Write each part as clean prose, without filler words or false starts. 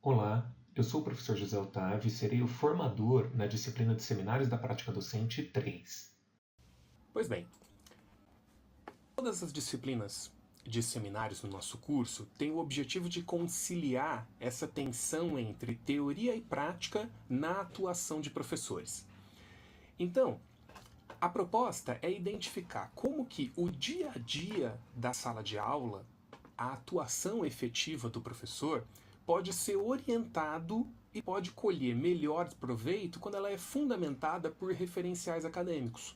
Olá, eu sou o professor José Otávio e serei o formador na disciplina de Seminários da Prática Docente 3. Pois bem, todas as disciplinas de seminários no nosso curso têm o objetivo de conciliar essa tensão entre teoria e prática na atuação de professores. Então, a proposta é identificar como que o dia a dia da sala de aula, a atuação efetiva do professor, pode ser orientado e pode colher melhor proveito quando ela é fundamentada por referenciais acadêmicos.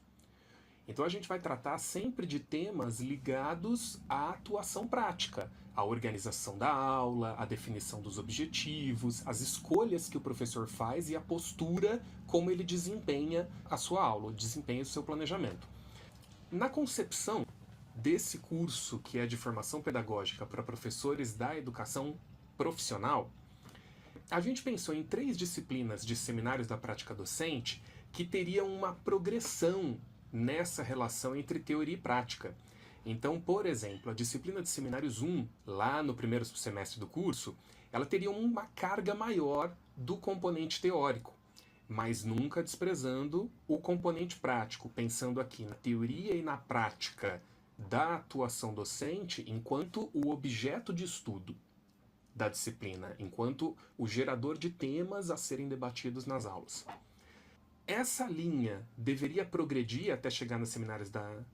Então a gente vai tratar sempre de temas ligados à atuação prática, a organização da aula, a definição dos objetivos, as escolhas que o professor faz e a postura como ele desempenha a sua aula, desempenha o seu planejamento. Na concepção desse curso, que é de formação pedagógica para professores da educação profissional, a gente pensou em 3 disciplinas de seminários da prática docente que teriam uma progressão nessa relação entre teoria e prática. Então, por exemplo, a disciplina de seminários 1, lá no primeiro semestre do curso, ela teria uma carga maior do componente teórico, mas nunca desprezando o componente prático, pensando aqui na teoria e na prática da atuação docente enquanto o objeto de estudo da disciplina, enquanto o gerador de temas a serem debatidos nas aulas. Essa linha deveria progredir até chegar nos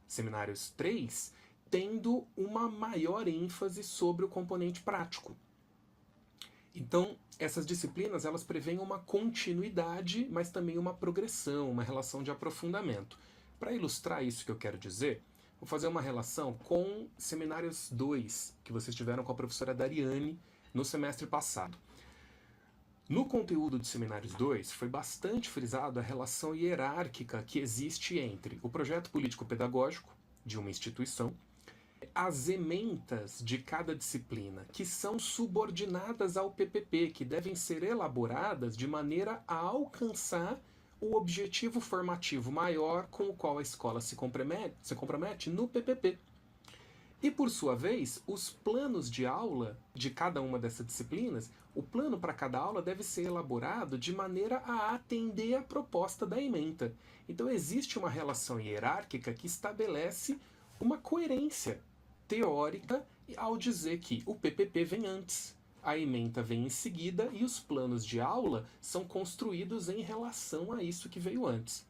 seminários 3, tendo uma maior ênfase sobre o componente prático. Então, essas disciplinas elas prevêem uma continuidade, mas também uma progressão, uma relação de aprofundamento. Para ilustrar isso que eu quero dizer, vou fazer uma relação com seminários 2, que vocês tiveram com a professora Dariane no semestre passado. No conteúdo de Seminários 2, foi bastante frisado a relação hierárquica que existe entre o projeto político-pedagógico de uma instituição, as ementas de cada disciplina, que são subordinadas ao PPP, que devem ser elaboradas de maneira a alcançar o objetivo formativo maior com o qual a escola se compromete no PPP. E, por sua vez, os planos de aula de cada uma dessas disciplinas, o plano para cada aula deve ser elaborado de maneira a atender a proposta da ementa. Então, existe uma relação hierárquica que estabelece uma coerência teórica ao dizer que o PPP vem antes, a ementa vem em seguida e os planos de aula são construídos em relação a isso que veio antes.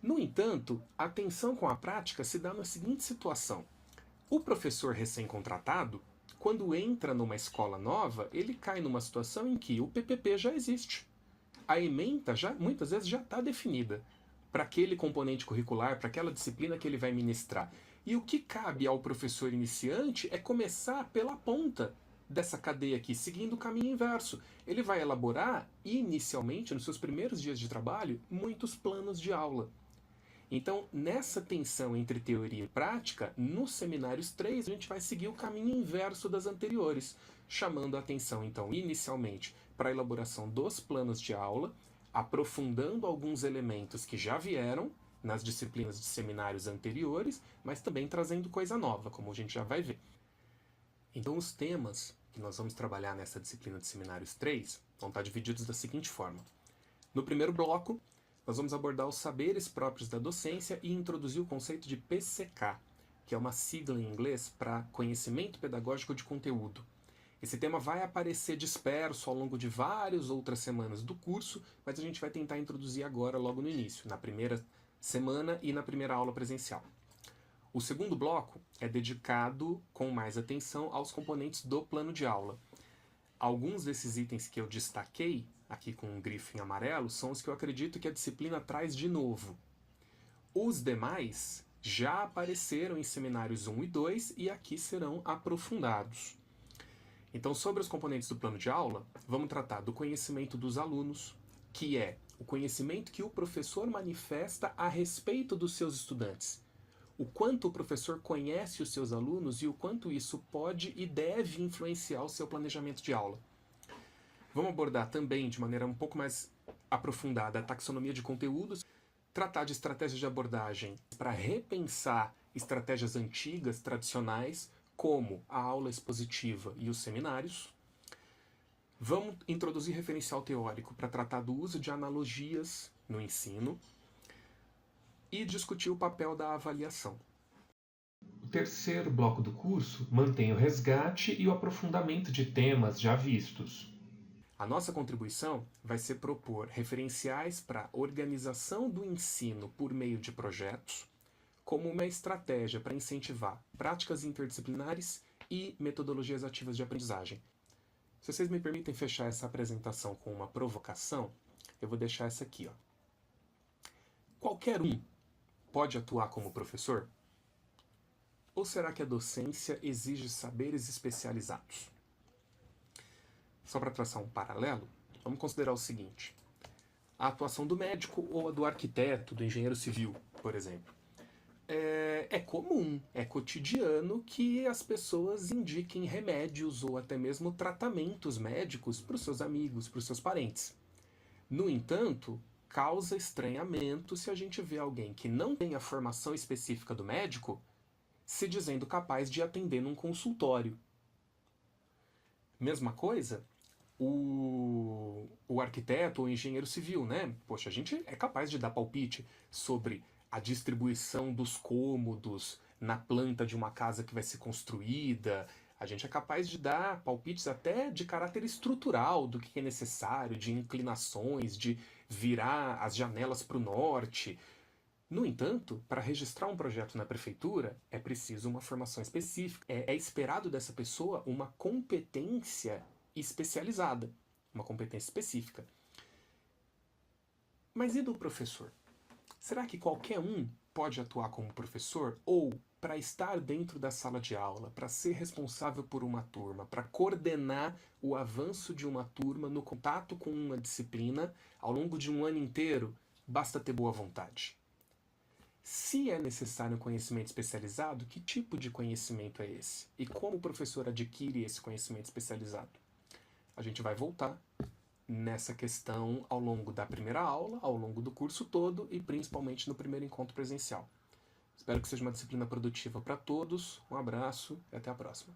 No entanto, a tensão com a prática se dá na seguinte situação. O professor recém-contratado, quando entra numa escola nova, ele cai numa situação em que o PPP já existe. A ementa muitas vezes já está definida para aquele componente curricular, para aquela disciplina que ele vai ministrar. E o que cabe ao professor iniciante é começar pela ponta dessa cadeia aqui, seguindo o caminho inverso. Ele vai elaborar, inicialmente, nos seus primeiros dias de trabalho, muitos planos de aula. Então, nessa tensão entre teoria e prática, nos seminários 3, a gente vai seguir o caminho inverso das anteriores, chamando a atenção, então, inicialmente, para a elaboração dos planos de aula, aprofundando alguns elementos que já vieram nas disciplinas de seminários anteriores, mas também trazendo coisa nova, como a gente já vai ver. Então, os temas que nós vamos trabalhar nessa disciplina de seminários 3 vão estar divididos da seguinte forma. No primeiro bloco, nós vamos abordar os saberes próprios da docência e introduzir o conceito de PCK, que é uma sigla em inglês para Conhecimento Pedagógico de Conteúdo. Esse tema vai aparecer disperso ao longo de várias outras semanas do curso, mas a gente vai tentar introduzir agora logo no início, na primeira semana e na primeira aula presencial. O segundo bloco é dedicado com mais atenção aos componentes do plano de aula. Alguns desses itens que eu destaquei, aqui com um grifo em amarelo, são os que eu acredito que a disciplina traz de novo. Os demais já apareceram em seminários 1 e 2 e aqui serão aprofundados. Então, sobre os componentes do plano de aula, vamos tratar do conhecimento dos alunos, que é o conhecimento que o professor manifesta a respeito dos seus estudantes. O quanto o professor conhece os seus alunos e o quanto isso pode e deve influenciar o seu planejamento de aula. Vamos abordar também, de maneira um pouco mais aprofundada, a taxonomia de conteúdos, tratar de estratégias de abordagem para repensar estratégias antigas, tradicionais, como a aula expositiva e os seminários. Vamos introduzir referencial teórico para tratar do uso de analogias no ensino e discutir o papel da avaliação. O terceiro bloco do curso mantém o resgate e o aprofundamento de temas já vistos. A nossa contribuição vai ser propor referenciais para organização do ensino por meio de projetos, como uma estratégia para incentivar práticas interdisciplinares e metodologias ativas de aprendizagem. Se vocês me permitem fechar essa apresentação com uma provocação, eu vou deixar essa aqui. Qualquer um pode atuar como professor? Ou será que a docência exige saberes especializados? Só para traçar um paralelo, vamos considerar o seguinte: a atuação do médico ou a do arquiteto, do engenheiro civil, por exemplo. É comum, é cotidiano que as pessoas indiquem remédios ou até mesmo tratamentos médicos para os seus amigos, para os seus parentes. No entanto, causa estranhamento se a gente vê alguém que não tem a formação específica do médico se dizendo capaz de atender num consultório. Mesma coisa, o arquiteto ou engenheiro civil, né? Poxa, a gente é capaz de dar palpite sobre a distribuição dos cômodos na planta de uma casa que vai ser construída. A gente é capaz de dar palpites até de caráter estrutural do que é necessário, de inclinações, de virar as janelas para o norte. No entanto, para registrar um projeto na prefeitura, é preciso uma formação específica. É esperado dessa pessoa uma competência especializada, uma competência específica. Mas e do professor? Será que qualquer um pode atuar como professor? Ou, para estar dentro da sala de aula, para ser responsável por uma turma, para coordenar o avanço de uma turma no contato com uma disciplina ao longo de um ano inteiro, basta ter boa vontade? Se é necessário um conhecimento especializado, que tipo de conhecimento é esse? E como o professor adquire esse conhecimento especializado? A gente vai voltar nessa questão ao longo da primeira aula, ao longo do curso todo e principalmente no primeiro encontro presencial. Espero que seja uma disciplina produtiva para todos. Um abraço e até a próxima.